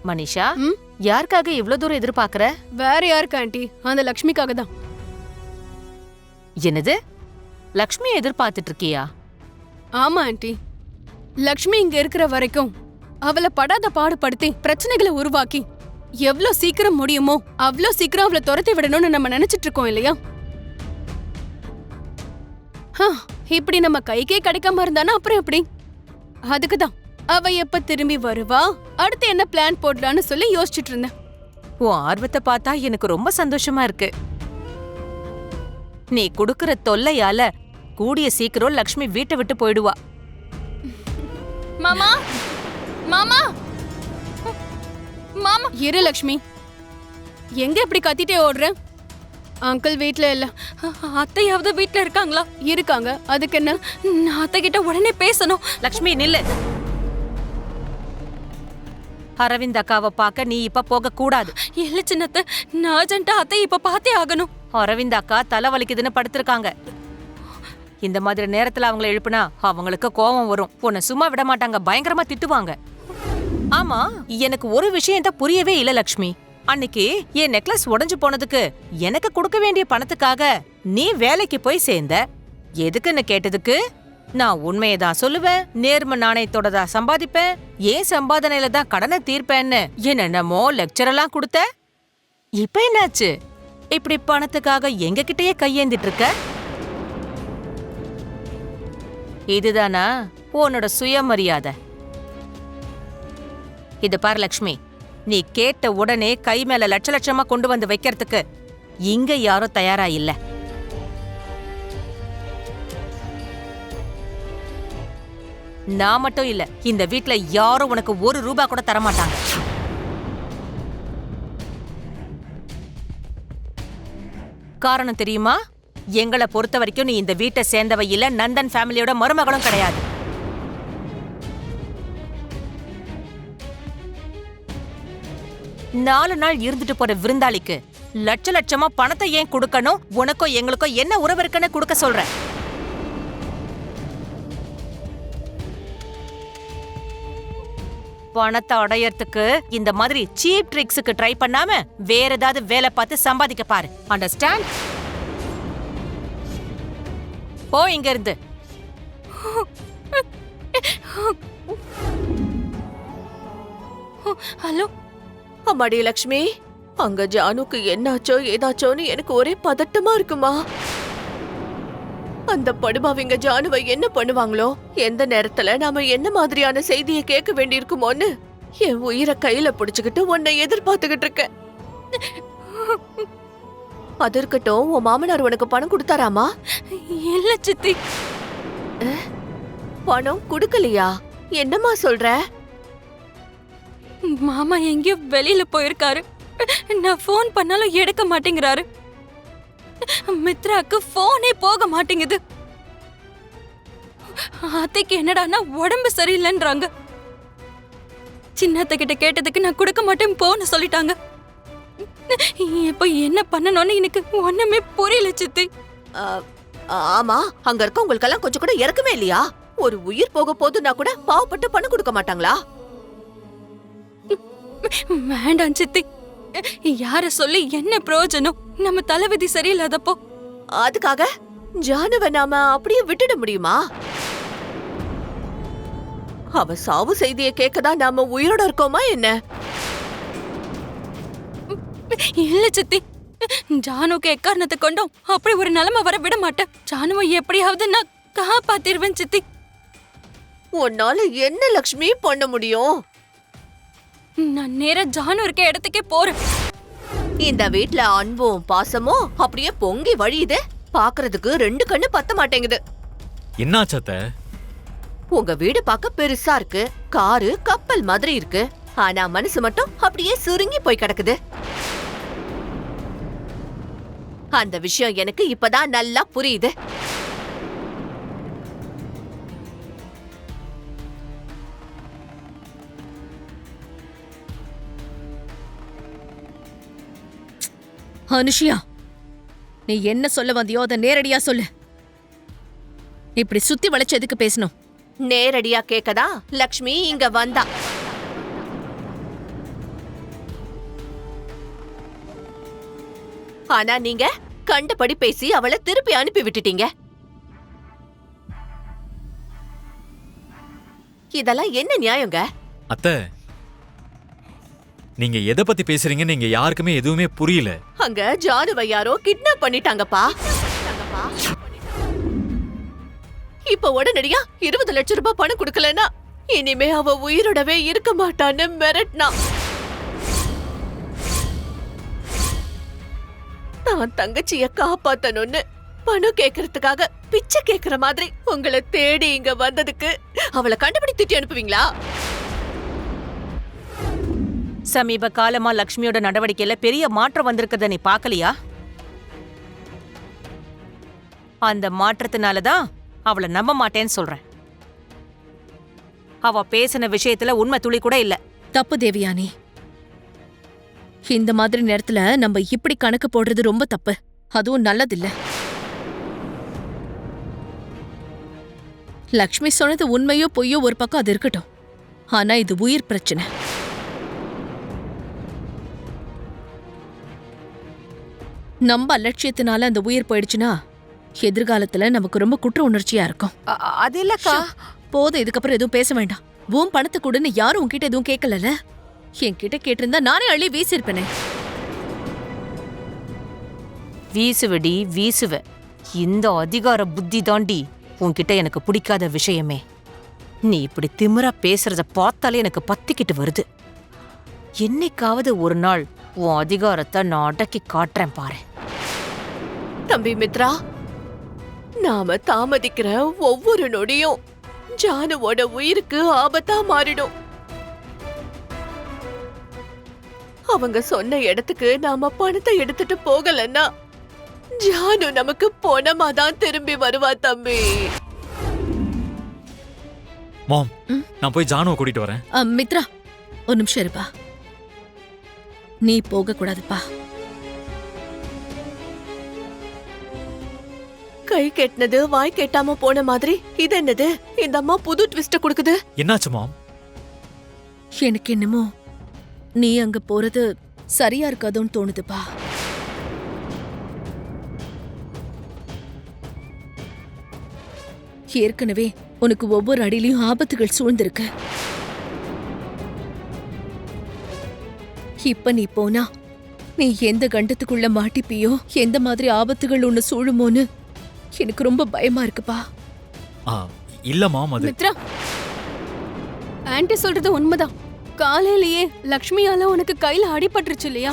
மனிஷா, யாருக்காக இவ்ளோ தூரம் எதிர்பார்க்கற? வேற யாருக்கு ஆண்டி? அந்த லக்ஷ்மிக்காக தான். என்னது? லக்ஷ்மி எதிர்பார்த்துட்டு இருக்கியா? ஆமா ஆண்டி. லக்ஷ்மி இங்க இருக்கிற வரைக்கும் அவளை படாத பாடுபடுத்தி பிரச்சனைகளை உருவாக்கி எவ்ளோ சீக்கிரம் முடியுமோ அவ்ளோ சீக்கிரம் அவளை துரத்தி விடணும்னு நம்ம நினைச்சிட்டு இருக்கோம் இல்லையா? இப்படி நம்ம கைக்கே கிடைக்காம இருந்தானா அப்புறம் எப்படி? அதுக்குதான் அவ எப்ப திரும்பி வருவா, அடுத்து என்ன பிளான் போடலான்னு சொல்லி யோசிச்சுட்டு இருந்தேன். உன் ஆர்வத்தை பார்த்தா எனக்கு ரொம்ப சந்தோஷமா இருக்கு. நீ குடுக்கற தொல்லையால கூடிய சீக்கிரம் லக்ஷ்மி வீட்டை விட்டு போயிடுவா. மாமா, மாமா, மாமா. இரு லக்ஷ்மி, எங்க இப்படி கத்திட்டே ஓடுற? அங்கிள் வீட்ல இல்ல. அத்தையாவது வீட்ல இருக்காங்களா? இருக்காங்க. அதுக்கு என்ன? நான் அத்தை கிட்ட உடனே பேசணும். லக்ஷ்மி நில்லு. அரவிந்த் அக்காவை பார்க்க நீ இப்ப போக கூடாது. இல்ல சின்னத்தை, நான் அர்ஜென்ட்டா அத்தை இப்ப பார்த்தே ஆகணும். அரவிந்த் அக்கா தலை வலிக்குதுன்னு படுத்திருக்காங்க. இந்த மாதிரி நேரத்துல அவங்கள எழுப்புனா அவங்களுக்கு கோபம் வரும். உன்னை சும்மா விட மாட்டாங்க, பயங்கரமா திட்டுவாங்க. ஆமா, எனக்கு ஒரு விஷயம் தான் புரியவே இல்ல லக்ஷ்மி. அன்னைக்கு என் நெக்லஸ் உடைஞ்சு போனதுக்கு எனக்கு கொடுக்க வேண்டிய பணத்துக்காக நீ வேலைக்கு போய் சேர்ந்த. எதுக்குன்னு கேட்டதுக்கு நான் உண்மையதான் சொல்லுவேன், நேர்ம நாணயத்தோட தான் சம்பாதிப்பேன், ஏன் சம்பாதனையில தான் கடனை தீர்ப்பேன்னு என்னென்னமோ லெக்சர் எல்லாம் கொடுத்த. இப்ப என்னாச்சு? இப்படி பணத்துக்காக எங்க கிட்டயே கையேந்திட்டு இருக்க? இதுதானா உன்னோட சுயமரியாதை? இது பாரு லக்ஷ்மி, நீ கேட்ட உடனே கை மேல லட்ச லட்சமா கொண்டு வந்து வைக்கிறதுக்கு இங்க யாரும் தயாரா இல்ல. நான் மட்டும் இல்ல, இந்த வீட்ல யாரும் உனக்கு ₹1 கூட தரமாட்டாங்க. காரணம் தெரியுமா? எங்களை பொறுத்த வரைக்கும் நீ இந்த வீட்டை சேர்ந்தவ இல்ல, நந்தன் ஃபேமிலியோட மருமகளும் கிடையாது. நாலு நாள் இருந்துட்டு போற விருந்தாளிக்கு லட்ச லட்சமா பணத்தை ஏன் கொடுக்கணும்? உனக்கோ எங்களுக்கோ என்ன உறவு இருக்குன்னு கொடுக்க சொல்ற? பணத்தை அடையறதுக்கு இந்த மாதிரி சீப் ட்ரிக்ஸுக்கு ட்ரை பண்ணாம வேற ஏதாவது வேலை பார்த்து சம்பாதிக்க பாரு. அண்டர்ஸ்டாண்ட்? போ இங்க இருந்து. ஹலோ. அம்மாடி லக்ஷ்மி, அங்க ஜானுக்கு என்னாச்சோ ஏதாச்சோன்னு எனக்கு ஒரே பதட்டமா இருக்குமா. அந்த படுபாவிங்க ஜானுவை என்ன பண்ணுவாங்களோ, எந்த நேரத்துல நாம என்ன மாதிரியான செய்தியை கேட்க வேண்டியிருக்குமோன்னு என் உயிரை கையில புடிச்சுக்கிட்டு உன்னை எதிர்பார்த்துக்கிட்டு இருக்கேன். அது இருக்கட்டும், உன் மாமனார் உனக்கு பணம் கொடுத்தாராமா? இல்ல சித்தி. பணம் கொடுக்கலையா? என்னம்மா சொல்ற? மாமா எங்கேயோ வெளியில போயிருக்காரு. நான் போன் பண்ணாலும் எடுக்க மாட்டேங்கிறாரு. மித்ராக்கு போனே போக மாட்டேங்குது. அத்தைக்கு என்னடான்னா உடம்பு சரியில்லைன்றாங்க. சின்னத்தை கிட்ட கேட்டதுக்கு நான் கொடுக்க மாட்டேன் போன்னு சொல்லிட்டாங்க. இப்ப என்ன பண்ணணும்னு எனக்கு ஒண்ணுமே புரியல சித்தி. ஆமா, அங்க இருக்க உங்களுக்கெல்லாம் கொஞ்சம் கூட இறக்கமே இல்லையா? ஒரு உயிர் போக போதுன்னா கூட பாவப்பட்டு பணம் கொடுக்க மாட்டாங்களா? வேண்டாம் சித்தி, யார சொல்லி என்ன பிரயோஜனம்? நம்ம தலைவிதி சரியில்லாதப்போ அதுக்காக ஜானுவை நாம அப்படியே விட்டுட முடியுமா? அவ சாவு செய்தியை கேட்கதான் நாம உயிரோட இருக்கோமா என்ன? இல்ல சித்தி, ஜானுக்கு எக்காரணத்தை கொண்டும் அப்படி ஒரு நிலைமை வர விட மாட்டேன். ஜானுவை எப்படியாவது நான் காப்பாத்திருவேன் சித்தி. உன்னால என்ன லக்ஷ்மி பண்ண முடியும்? நான் நேரா ஜானு இருக்க இடத்துக்கே போறேன். இந்த வீட்ல அன்பும் பாசமும் அப்படியே பொங்கி வழியுது. பாக்குறதுக்கு 2 கண்ணு பத்த மாட்டேங்குது. என்னாச்சத்த? உங்க வீடு பார்க்க பெருசா இருக்கு, காரு கப்பல் மாதிரி இருக்கு. ஆனா மனசு மட்டும் அப்படியே சுருங்கி போய் கிடக்குது. அந்த விஷயம் எனக்கு இப்பதான் நல்லா புரியுது. அனுஷியா, நீ என்ன சொல்ல வந்தியோ அதை நேரடியா சொல்லு. இப்படி சுத்தி வளைச்சு எதுக்கு பேசணும்? நேரடியா கேக்கதா லக்ஷ்மி இங்க வந்தா. ஆனா நீங்க கண்டபடி பேசி அவளை திருப்பி அனுப்பி விட்டுட்டீங்க. இதெல்லாம் என்ன நியாயங்க? அத்தை, நீங்க எதை பத்தி பேசுறீங்கன்னு நீங்க யாருக்குமே எதுவுமே புரியல. அங்க ஜானுவை யாரோ கிட்னாப் பண்ணிட்டாங்கப்பா. இப்ப உடனடியா 20 லட்சம் ரூபாய் பணம் கொடுக்கலன்னா இனிமே அவ உயிரோடவே இருக்க மாட்டான்னு மிரட்டினா. நான் தங்கச்சிய காப்பாத்தணும்னு பணம் கேக்குறதுக்காக பிச்சை கேக்குற மாதிரி உங்களை தேடி இங்க வந்ததுக்கு அவளை கண்டுபிடி திட்டி அனுப்புவீங்களா? சமீப காலமா லக்ஷ்மியோட நடவடிக்கையில பெரிய மாற்றம் வந்திருக்கத நீ பாக்கலையா? அந்த மாற்றத்தினாலதான் அவளை நம்ப மாட்டேன்னு சொல்றேன். அவ பேசின விஷயத்துல உண்மை துளி கூட இல்ல. தப்பு தேவயானி. இந்த மாதிரி நேரத்துல நம்ம இப்படி கணக்கு போடுறது ரொம்ப தப்பு. அதுவும் நல்லதில்ல. லக்ஷ்மி சொன்னது உண்மையோ பொய்யோ ஒரு பக்கம் அது இருக்கட்டும். ஆனா இது உயிர் பிரச்சனை. நம்ம அலட்சியத்தினால அந்த உயிர் போயிடுச்சுன்னா எதிர்காலத்துல நமக்கு ரொம்ப குற்ற உணர்ச்சியா இருக்கும். அது இல்லக்கா. போதும், இதுக்கப்புறம் எதுவும் பேச வேண்டாம். உன் பணத்தை கூடன்னு யாரும் உன்கிட்ட எதுவும் கேட்கல. என்கிட்ட கேட்டிருந்தா நானே அள்ளி வீசிருப்பேனே. வீசுவடி வீசுவ. இந்த அதிகார புத்தி தாண்டி உன்கிட்ட எனக்கு பிடிக்காத விஷயமே. நீ இப்படி திமிரா பேசுறத பார்த்தாலே எனக்கு பத்திக்கிட்டு வருது. என்னைக்காவது ஒரு நாள் உன் அதிகாரத்தை நான் அடக்கி காட்டுறேன் பாரு. தம்பி மித்ரா, நாம தாமதிக்கிற ஒவ்வொரு நொடியும் ஜானுவோட உயிருக்கு ஆபத்தா மாறிடும். அவங்க சொன்ன இடத்துக்கு நாம பணத்தை எடுத்துட்டு போகலன்னா ஜானு நமக்கு பொணமாதான் திரும்பி வருவா தம்பி. மாம், நான் போய் ஜானுவை கூட்டிட்டு வரேன். மித்ரா, ஒரு நிமிஷம் இருப்பா. நீ போக கூடாதுப்பா. கை கெட்டினது வாய் கெட்டாம போன மாதிரி இது என்னது? இந்த அம்மா புது ட்விஸ்ட கொடுக்குது. என்னாச்சு மாம்? எனக்கு என்னமோ நீ அங்க போறது சரியா இருக்காதோன்னு தோணுதுப்பா. ஏற்கனவே உனக்கு ஒவ்வொரு அடியிலையும் ஆபத்துகள் சூழ்ந்திருக்கு. இப்ப நீ போனா நீ எந்த கண்டத்துக்குள்ள மாட்டிப்பியோ, எந்த மாதிரி ஆபத்துகள் உன்னை சூழுமோன்னு எனக்கு ரொம்ப பயமா இருக்குப்பா. இல்ல மாம், அது மித்ரா, ஆன்ட்டி சொல்றது உண்மைதான். காலையிலேயே லக்ஷ்மியால உனக்கு கையில அடிபட்டுருச்சு இல்லையா?